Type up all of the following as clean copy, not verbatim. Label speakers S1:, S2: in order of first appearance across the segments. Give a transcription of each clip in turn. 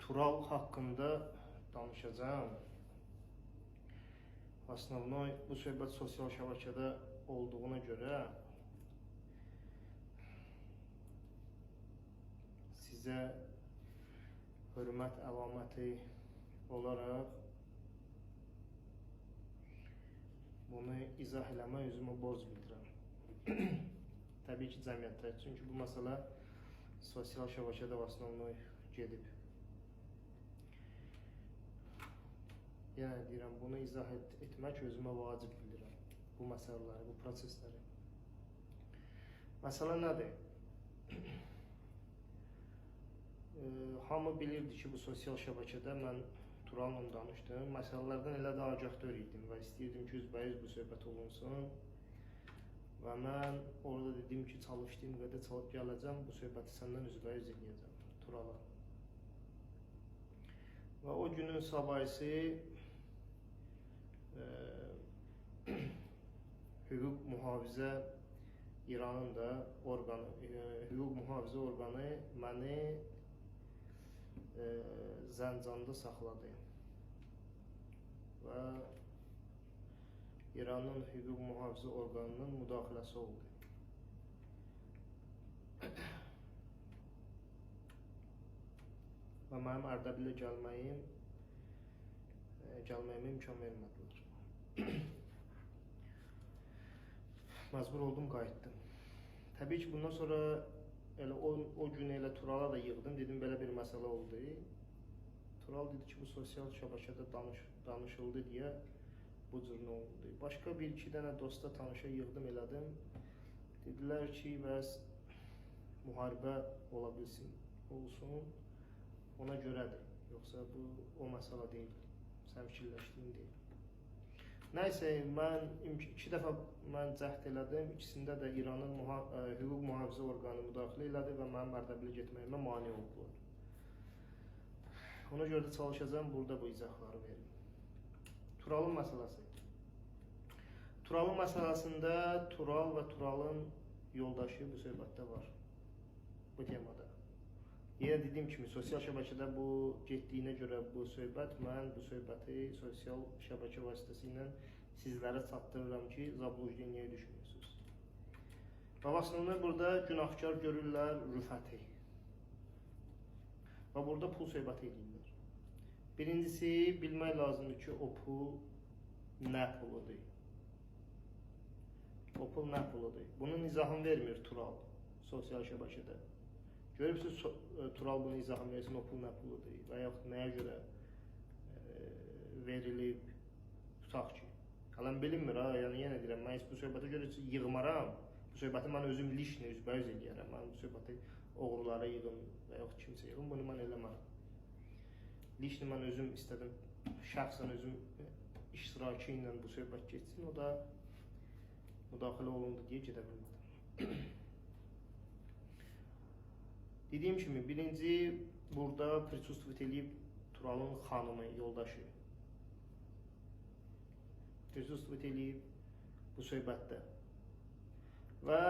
S1: Tural hakkında danışacağım. Основной bu söhbət sosial şəbəkədə olduğuna görə sizə hörmət əlaməti olaraq bunu izah eləmək özümə borc bildirəm. Təbii ki, cəmiyyətdə. Çünki bu məsələ sosial şəbəkədə основной gedib. Yəni deyirəm, bunu izah etmək özümə vacib bilirəm. Bu məsələləri, bu prosesləri. Məsələ nədir? Hamı bilirdi ki, bu sosial şəbəkədə mən Tural'la danışdım. Məsələlərdən elə də agah idim və istəyirdim ki, üzbəyiz bu söhbət olunsun. Və mən orada dedim ki, çalışdığım qədər çalıb gələcəm, bu söhbəti səndən üzbəyiz edəcəm Tural'a. Və o günün sabahısı hüquq mühafizə İranın da orqanı, hüquq mühafizə orqanı məni Zəncanda saxladı. Və İranın hüquq mühafizə orqanının müdaxiləsi oldu. Və mənim Ərdəbilə gəlməyimə imkan vermədilər. Məcbur oldum, qayıtdım. Təbii ki, bundan sonra elə o gün elə Tural'a da yığdım, dedim belə bir məsələ oldu. Tural dedi ki, bu sosial şəbəkədə danışıldı deyə bu cür nə oldu. Başqa bir-iki dənə dosta tanışa yığdım, elədim. Dedilər ki, bəs müharibə ola bilsin, olsun, ona görədir. Yoxsa bu o məsələ deyil, sən fikirləşdiyin deyil. Nəysə, mən 2 dəfə mən cəhd elədim, ikisində də İranın hüquq mühafizə orqanı müdaxilə elədi və mənim Ərdəbilə getməyimə mane oldular. Ona görə də çalışacağım burada bu izahları verim. Tural'ın məsələsi. Tural'ın məsələsində Tural və Tural'ın yoldaşı bu söhbətdə var, bu temada. Yenə dediyim kimi, sosial şəbəkədə bu getdiyinə görə bu söhbət, mən bu söhbəti sosial şəbəkə vasitəsilə sizlərə çatdırıram ki, zablujdeniyaya düşmüyorsunuz. Və aslında burada günahkar görürlər Rüfəti. Və burada pul söhbəti edirlər. Birincisi, bilmək lazımdır ki, o pul nə puludur? O pul nə puludur? Bunun izahını vermir Tural sosial şəbəkədə. Görürsünüz, Tural bunu izahını versin, o pul nə puludur və yaxud nəyə görə verilib, tutaq ki. Hələn bilinmir, yəni yenə deyirəm, mən bu söhbətə görə yığmaram, bu söhbəti mən özüm lişnə üzbəyiz eləyərəm, mən bu söhbəti oğrulara yığım və yaxud kimsə yığım, bunu mən eləmərəm. Lişnə mən özüm istədim, şəxsən özüm iştirakı ilə bu söhbət geçsin, o da müdaxilə olundu deyə gedə bilmədim. Dediyim kimi, birinci burada prisuствовать eləyib Tural'ın xanımı, yoldaşı. Prisuствовать eləyib bu söhbətdə. Və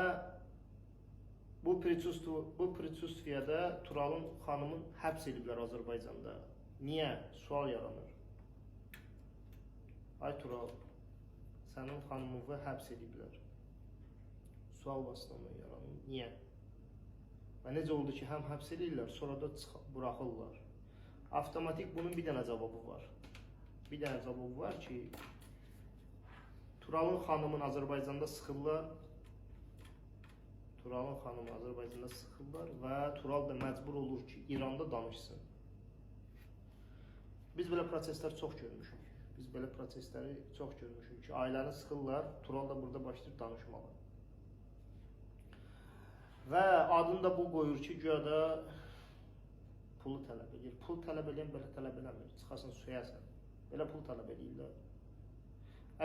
S1: bu prisuствияda Tural'ın xanımın həbs ediblər Azərbaycanda. Niyə? Sual yaranır. Ay Tural, sənin xanımını həbs ediblər. Sual vasitəsilə yaranır. Niyə? Və necə oldu ki, həm həbs edirlər, sonra da buraxırlar. Avtomatik bunun bir dənə cavabı var. Bir dənə cavabı var ki, Tural'ın xanımını Azərbaycanda sıxırlar. Tural'ın xanımı Azərbaycanda sıxırlar və Tural da məcbur olur ki, İranda danışsın. Biz belə proseslər çox görmüşük. Biz belə prosesləri çox görmüşük ki, ailəni sıxırlar, Tural da burada başlayır danışmağa. Və adını da bu qoyur ki, güya da pulu tələb edir. Pul tələb edən belə tələb eləmir, çıxarsın söyəsən. Belə pul tələb edirlər.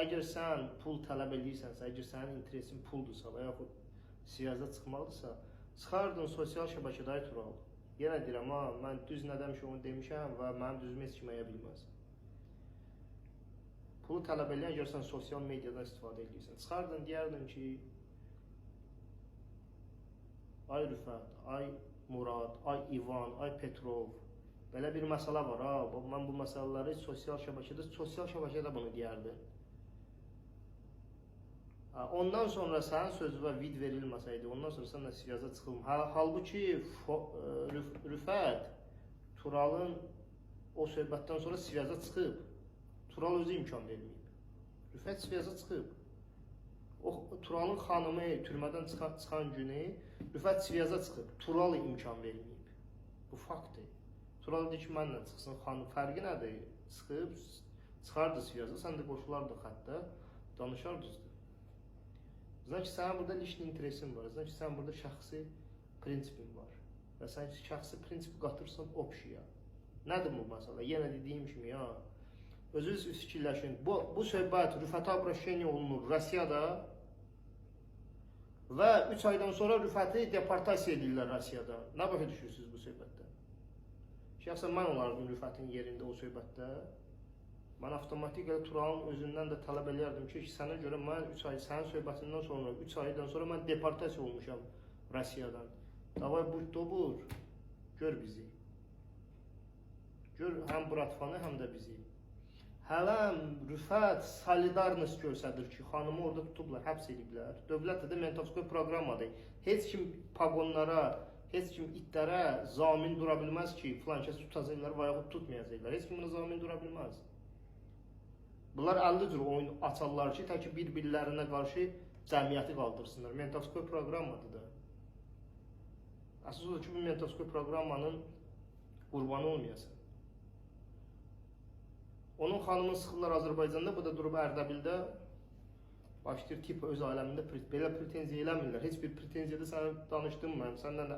S1: Əgər sən pul tələb edirsənsə, əgər sənin interesin puldursa və yaxud siyasətə çıxmalıdırsa, çıxardın sosial şəbəkədə Tural. Yenə deyirəm, mən düz nə demişəm onu demişəm və mənim düzümə heç kim əyə bilməz. Pulu tələb edən, əgər sən sosial mediadan istifadə edirsən, çıxardın, deyərdin ki, ay Rüfət, ay Murad, ay İvan, ay Petrov, Belə bir məsələ var ha. Mən bu məsələləri sosial şəbəkədə bunu deyərdim. Ondan sonra sənin sözünə vid verilməsəydi, ondan sonra sənlə siyaza çıxılmır. Halbuki Rüfət Turalın o söhbətdən sonra siyaza çıxıb. Tural özü imkan verməyib. Rüfət siyaza çıxıb. O Turalın xanımı türmədən çıxan günü Rüfət siyaza çıxıb. Tural imkan verməyib. Bu faktdır. Tural deyir ki, mənlə çıxsın xanım. Fərqi nədir? Çıxıb, çıxardı siyaza, sən də qoşulardı xəttə, danışardınız. Значит, sənin burada lişli interesin var. Значит, sənin burada şəxsi prinsipin var. Və sən şəxsi prinsipi qatırsan opşiya. Nədir bu məsələ? Yenə dediyim kimi ya, özünüz fikirləşin. Bu söhbət Rüfətə обращение olunur Rusiyada və 3 aydan sonra Rüfəti deportasiya edirlər Rusiyada. Nə başa düşürsünüz bu söhbətdə? Şəxsən mən olardım Rüfətin yerində o söhbətdə. Mən avtomatik Turalın özündən də tələb eləyərdim ki, sənə görə mən 3 ay, sənin söhbətindən sonra, 3 aydan sonra mən deportasiya olmuşam Rusiyadan. Davay bur, gör bizi. Gör həm Bratfanı, həm də bizi. Hələm Rüfət solidarnost göstərir ki, xanımı orada tutublar, həbs ediblər. Dövlət də mentovskoy proqramadır. Heç kim pagonlara, heç kim itlərə zamin dura bilməz ki, filan kəs tutacaqlar və yaxud tutmayacaqlar. Heç kim buna zamin dura bilməz. Bunlar 50 cür oyun açarlar ki, tək ki bir-birlərinə qarşı cəmiyyəti qaldırsınlar. Mentovskoy proqramadır da. Əsas odur ki, bu mentovskoy proqramanın qurbanı olmayasın. Onun xanımını sıxırlar Azərbaycanda, bu da durub Ərdəbildə başlayır tip öz aləmində belə pretenziya eləmirlər. Heç bir pretenziyada sənə danışdım mən, səndən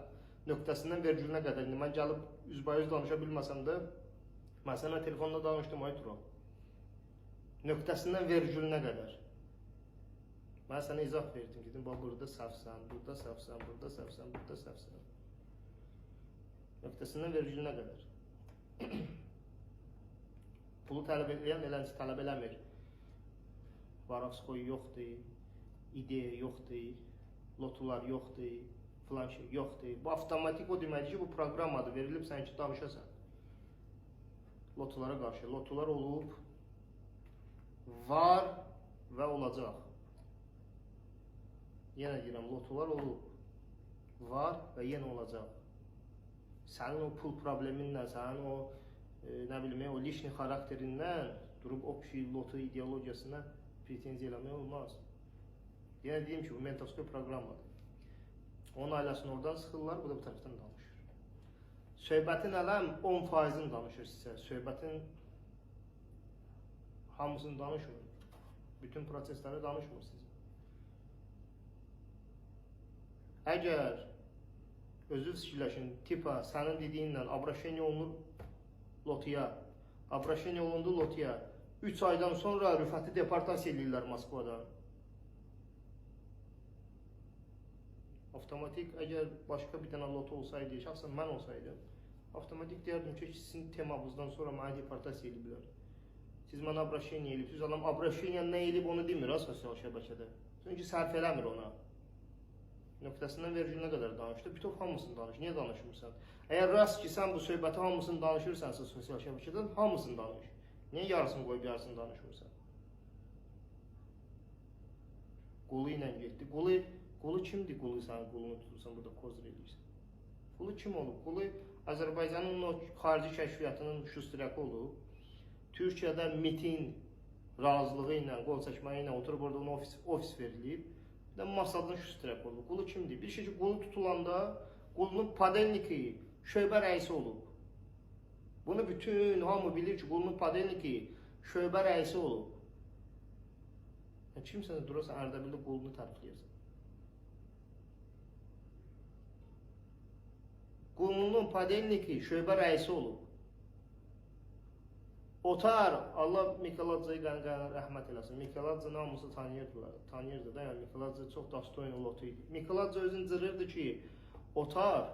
S1: nöqtəsindən vergülünə qədər. Mən gəlib üzbayüz danışa bilməsəm də, mən sənə telefonda danışdım, ay Tural. Nöqtəsindən vergülünə qədər. Mən sənə izah verdim, dedim, burada səhvsən, burada səhvsən, burada səhvsən, burada səhvsən. Nöqtəsindən vergülünə qədər. Pulu tələb edən eləncə tələb eləmir. Varavskoy yoxdur, ideya yoxdur, lotular yoxdur, filan şey yoxdur. Bu avtomatik o deməkdir ki, bu proqramadır, verilib sən ki, danışasan. Lotulara qarşı. Lotular olub, var və olacaq. Yenə deyirəm, lotular olub, var və yenə olacaq. Sənin o pul probleminlə, sənin o, nə bilmək, o lişni xarakterindən durub o lotu ideologiyasına pretenziya eləmək olmaz. Yenə deyim ki, bu mentovskoy proqramadır. Onun ailəsini oradan sıxırlar, bu da bu tərəfdən danışır. Söhbətin ələm 10%-ini danışır sizə. Söhbətin hamısını danışmır. Bütün prosesləri danışmır sizə. Əgər özünüz fikirləşin, tipa sənin dediyinlə обращение olunur lotuya, обращение olundu lotuya, 3 aydan sonra Rüfəti deportasiya edirlər Moskvadan. Avtomatik, əgər başqa bir dənə lotu olsaydı, şəxsən mən olsaydım, avtomatik deyərdim ki, sizin temamızdan sonra mənə deportasiya ediblər. Siz mənə обращение edib, siz adam обращение nə edib onu demir ha sosial şəbəkədə. Çünki sərf eləmir ona. Nöqtəsindən vergülünə qədər danışdı, bütöv hamısını danış. Niyə danışmırsan? Əgər rast ki, sən bu söhbəti hamısını danışırsansa sosial şəbəkədən, hamısını danış. Niyə yarısını qoyub, yarısını danışmırsan? Qulu ilə getdi. Qulu kimdir? Qulu sənin qulunu tutursan, burada kozr edirsən. Qulu kim olub? Qulu Azərbaycanın o xarici kəşfiyyatının şüstürəki olub. Türkiyədə MİT-in razılığı ilə, qol çəkməyi ilə oturub orada ona ofis verilib. Bir də Masadın şüstürəki olub. Qulu kimdir? Bir şey ki, qulu tutulanda qulunun padelniki şöbə rəisi olub. Bunu bütün hamı bilir ki, qulunun padelniki şöbə rəisi olub. Kimsə də durarsan Ərdəbildə qulunu tərifləyirsən. Qulunun padelniki şöbə rəisi olub. Otar, Allah Mikeladze'yi rəhmət eləsin. Mikeladze namusu tanıyırdı da, yəni Mikeladze çox dastoyun lotu idi. Mikeladze özün cırırdı ki, Otar,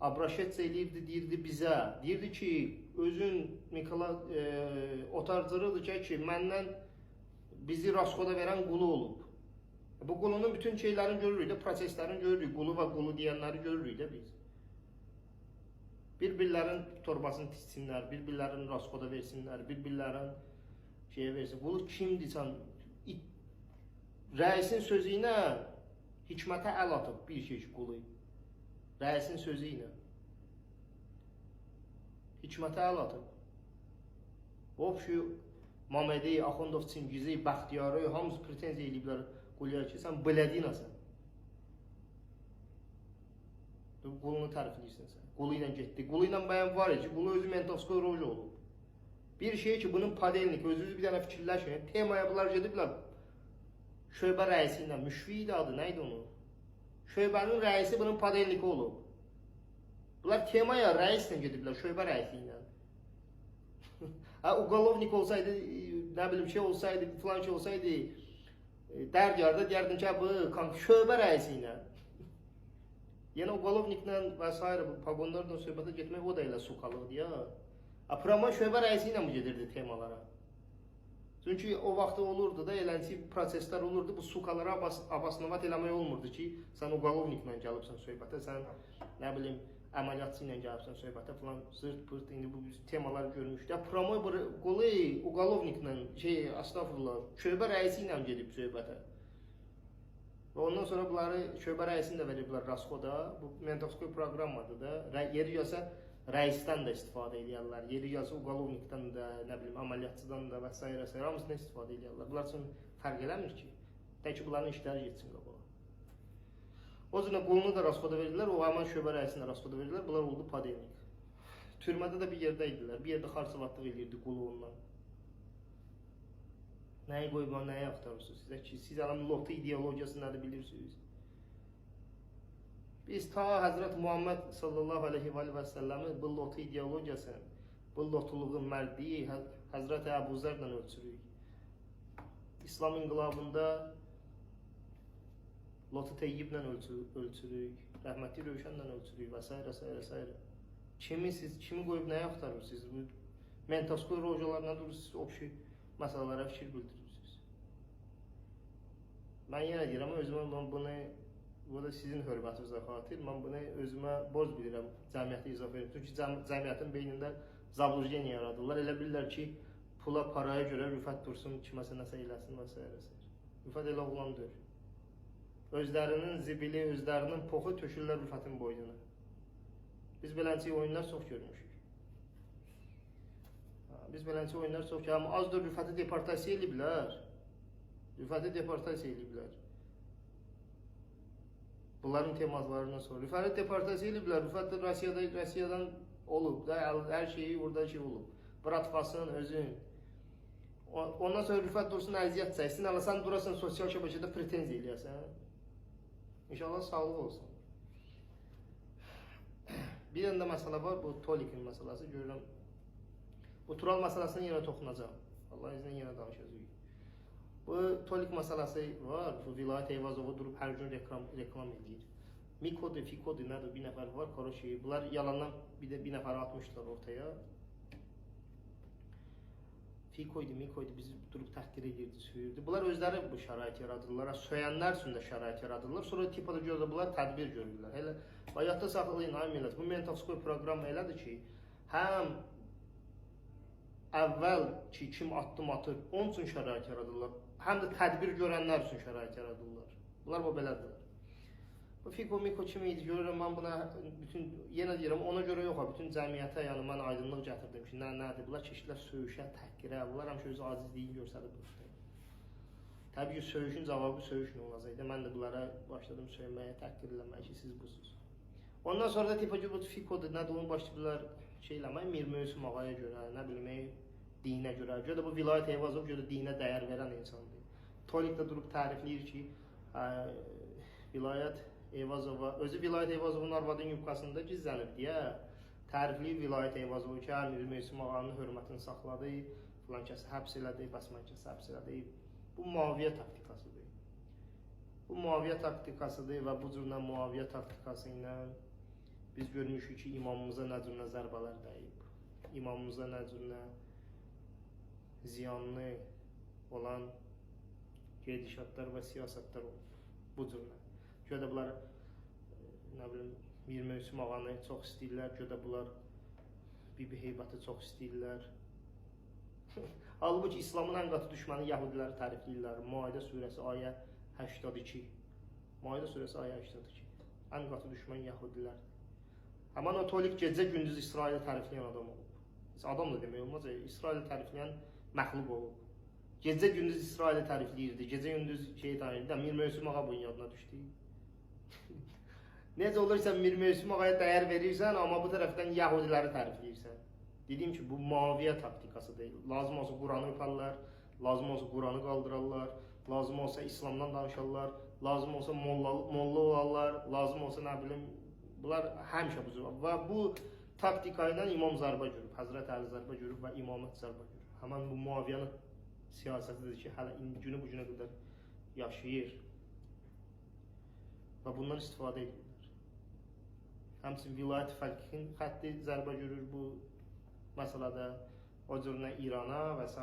S1: обращаться eləyirdi, deyirdi bizə. Deyirdi ki, özün Otar cırırdı ki, məndən bizi raskoda verən qulu olub. Bu qulunun bütün şeylərini görürük də, proseslərini görürük. Qulu və qulu deyənləri görürük də biz. Bir-birlərin torbasını tissinlər, bir-birlərin raskoda versinlər, bir-birlərin şeye versin. Qulu kimdir sən? Rəisin sözü ilə hikmətə əl atıb bir şey qulu. Rəisin sözü ilə hikmətə əl atıb. Şu Mamedi, Axundov, Çingizi, Bəxtiyarı hamısı pretenziya ediblər quluya ki, sən belədinasən. Qulunu tərifləyirsən sən. Qulu ilə getdi. Qulu ilə bəyan var ki, qulu özü Mentovskoy roja olub. Bir şey ki, bunun padelnik, özünüz bir dənə fikirləşin. Temaya bunlar gediblər. Şöbə rəisi ilə, müşfid adı, neydi onu? Şöbənin rəisi bunun padelniki olub. Bunlar temaya rəislə gediblər, şöbə rəisi ilə. Uqalovnik olsaydı, nə bilim şey olsaydı, falan şey olsaydı, dəryarda deyərdin ki, bu şöbə rəisi ilə. Yəni Uqalovniklə və s. pagonlarla söhbətə getmək o da elə sukalıqdır ya. Praman şöbə rəisi ilə mi gedirdi temalara? Çünki o vaxtda olurdu da, eləncə proseslər olurdu, bu sukalara abasnavat eləmək olmurdu ki, sən Uqalovniklə gəlibsən söhbətə, sən nə bilim, əməliyyatçı ilə gəlibsən söhbətə falan, zırt pırt, indi bu temaları görmüşdü. Ya Pramoy qolu Uqalovniklə, astagfirullah, şöbə rəisi ilə gedib söhbətə. Və ondan sonra bunları şöbə rəisini də veriblər Raskoda, bu Mentovskoy proqrammadır da, yeri gəlsə rəisdən də istifadə edirlər, yeri gəlsə Uqalovnikdən də, nə bilim, əməliyyatçıdan da və s. hamısından istifadə edirlər. Bunlar üçün fərq eləmir ki, tək ki, bunların işləri getsin qabağa. O zaman qolunu da Raskoda verdilər, o həman şöbə rəisini də Raskoda verdilər, bunlar oldu padelnik. Türmədə də bir yerdə idilər, bir yerdə xarçıvatlıq edirdi qolu ondan. Nəyi qoyub, nəyi axtarırsınız sizə ki, siz adam lotu ideologiyası nədir bilirsiniz? Biz ta Həzrət Muhammed sallallahu aleyhi və səlləmin bu lotu ideologiyasını, bu lotuluğun mərdiyi Həzrət Əbu Zərlə ölçürük. İslam inqilabında Lotu Teyyiblə ölçürük, Rəhmətli Rövşənlə ölçürük və s. Kimi qoyub nəyə axtarırsınız? Mentovskoy rojalarına durursunuz, obşi məsələlərə fikir bildirirsiniz. Mən yenə deyirəm, özümə bunu, bu da sizin hörmətinizə xatir, mən bunu özümə borc bilirəm, cəmiyyətə izafə edirəm. Çünki cəmiyyətin beynində zablujeniya yaradırlar. Elə bilirlər ki, pula, paraya görə Rüfət dursun, kiməsə nəsə eləsin və s. Rüfət elə oğlan deyir. Özlərinin zibili, özlərinin poxu tökürlər Rüfətin boynuna. Biz belənçi oyunlar çox görmüşük. Biz belənçi oyunlar çox görmüşük. Amma az da Rüfəti deportasiya ediblər. Rüfəti deportasiya ediblər. Bunların temazlarından sonra. Rüfəti deportasiya ediblər. Rüfət də Rusiyadan olub da, hər şeyi burada şey olub. Bratvasın, özün. Ondan sonra Rüfət dursun, əziyyət çəksin, amma sən durasın sosial şəbəkədə pretenziya eləyəsən. İnşallah sağlıq olsun. Bir yanda məsələ var, bu Tolikin məsələsi, görürəm. Bu Tural məsələsini yenə toxunacaq. Allah iznilə yenə danışacaq. Bu Tolik məsələsi var, bu Vilayət Eyvazovu durub hər gün reklam edir. Mikodu, Fikodu, nədir, bir nəfər var, Koroşeyi. Bunlar yalandan bir nəfər atmışlar ortaya. Fikoydu, Mikoydu, bizi durub təhqir edirdi, söyürdü. Bunlar özləri bu şərait yaradırlar, söyənlər üçün də şərait yaradırlar. Sonra tipada görə bunlar tədbir görürlər. Elə bayatda saxlayın, ay millət, bu Mentovskoy proqramı elədir ki, həm əvvəl ki, kim addım atır, onun üçün şərait yaradırlar, həm də tədbir görənlər üçün şərait yaradırlar. Bunlar bu belədirlər. Bu Fiko, Miko kimi idi, görürəm, mən buna yenə deyirəm, ona görə yox, bütün cəmiyyətə, yəni mən aydınlıq gətirdim ki, nədir, bunlar çeşidlər söyüşə, təhqirə, bunlar həmişə öz acizliyi göstərib. Təbii ki, söyüşün cavabı söyüşlə olacaqdı, mən də bunlara başladım söyməyə, təhqir eləməyə ki, siz busunuz. Ondan sonra da tipacı bu Fikodur, nədir, onu başladılar şey eləmək, Mir Möhsüm ağaya görə, nə bilmək, dinə görə də bu Vilayət Eyvazov görə dinə dəyər verən insandır. Tolik də durub tərifləyir ki, Vilayət Eyvazova, özü Vilayət Eyvazovun arvadının yubqasında gizlənib deyə tərifləyib Vilayət Eyvazovu ki, Mir Möhsüm ağanın hörmətini saxladı, filan kəsi həbs elədi, bəsmən kəsi həbs elədi. Bu müaviyə taktikasıdır. Bu müaviyə taktikasıdır və bu cürlə müaviyə taktikası ilə biz görmüşük ki, imamımıza nə cürlə zərbələr dəyib, imamımıza nə cürlə ziyanlı olan gedişatlar və siyasətlər olub bu cürlə. Görə də bunlar, nə bilim, Mir Mövsüm ağanı çox istəyirlər, gödə bunlar Bibi Heybəti çox istəyirlər. Halbuki İslamın ən qatı düşməni Yahudiləri tərifləyirlər. Maidə surəsi ayə 82. Maidə surəsi ayə 82. Ən qatı düşmən Yahudilər. Həman o tolik gecə gündüz İsraili tərifləyən adam olub. Adam da demək olmaz, İsraili tərifləyən məxluq olub. Gecə gündüz İsraili tərifləyirdi, gecə gündüz şeyi tərifləyirdi. Mir Mövsüm ağa bunun yadına düşdü. Necə olursa Mir Mövsüm ağaya dəyər verirsən, amma bu tərəfdən Yahudiləri tərifləyirsən. Dediyim ki, bu maviyə taktikası deyil. Lazım olsa Quranı öpərlər, lazım olsa Quranı qaldırarlar, lazım olsa İslamdan danışarlar, lazım olsa molla olarlar, lazım olsa nə bilim, bunlar həmişə bu cür. Və bu taktika ilə İmam zərbə görüb, Həzrət Əli zərbə görüb və İmamət zərbə görüb. Həmən bu muaviyyənin siyasətidir ki, hələ günü bu günə qədər yaşayır. Və bundan istifadə edirlər. Həmçinin vilayət fəlkin xətti zərbə görür bu məsələdə. O cürünə İrana və s.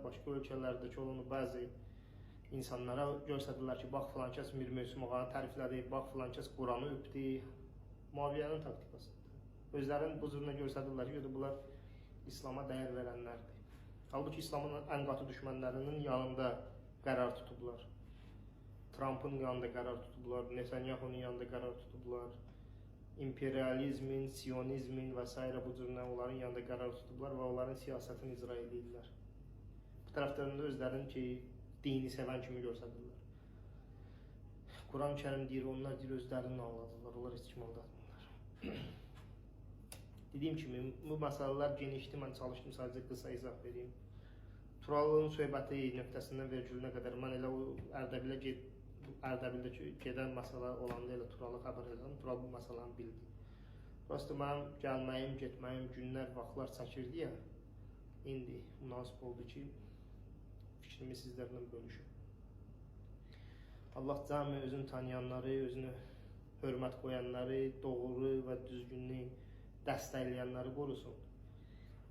S1: başqa ölkələrdəki olan bəzi insanlara göstərirlər ki, bax filan kəs Mir Mövsüm ağanı təriflədi, bax filan kəs Quranı öpdü. Muaviyyənin taktikasıdır. Özlərini bu cürünə göstərirlər ki, bunlar İslama dəyər verənlərdir. Halbuki İslamın ən qatı düşmənlərinin yanında qərar tutublar. Trump'ın yanında qərar tutublar, Netanyahu'nun yanında qərar tutublar. İmperializmin, siyonizmin və s. bu cürünə onların yanında qərar tutublar və onların siyasətini icra edirlər. Bu tərəfdən də özlərini ki, dini sevən kimi göstərirlər. Quran-ı Kərim deyir, onlar deyir, özlərini anladırlar, onlar heç kim aldatmırlar. Dediyim kimi, bu məsələlər genişdir, mən çalışdım sadəcə qısa izah vereyim. Turalın söhbəti nöqtəsindən vergülünə qədər mən elə o Ərdəbildə gedən məsələ olanda elə Turalı xəbər edirəm, Tural bu məsələni bildi. Prosto mənim gəlməyim, getməyim, günlər, vaxtlar çəkirdi ya, indi münasib oldu ki, fikrimi sizlərlə bölüşüm. Allah cəmi özünü tanıyanları, özünü hörmət qoyanları, doğru və düzgünlüyü dəstəkləyənləri qorusun.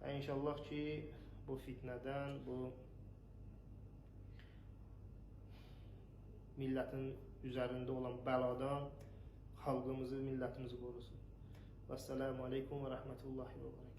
S1: Və inşallah ki, bu fitnədən, bu millətin üzərində olan bəladan xalqımızı, millətimizi qorusun. Vəssalamu aleykum və rəhmətullahi və bərəkətuhu.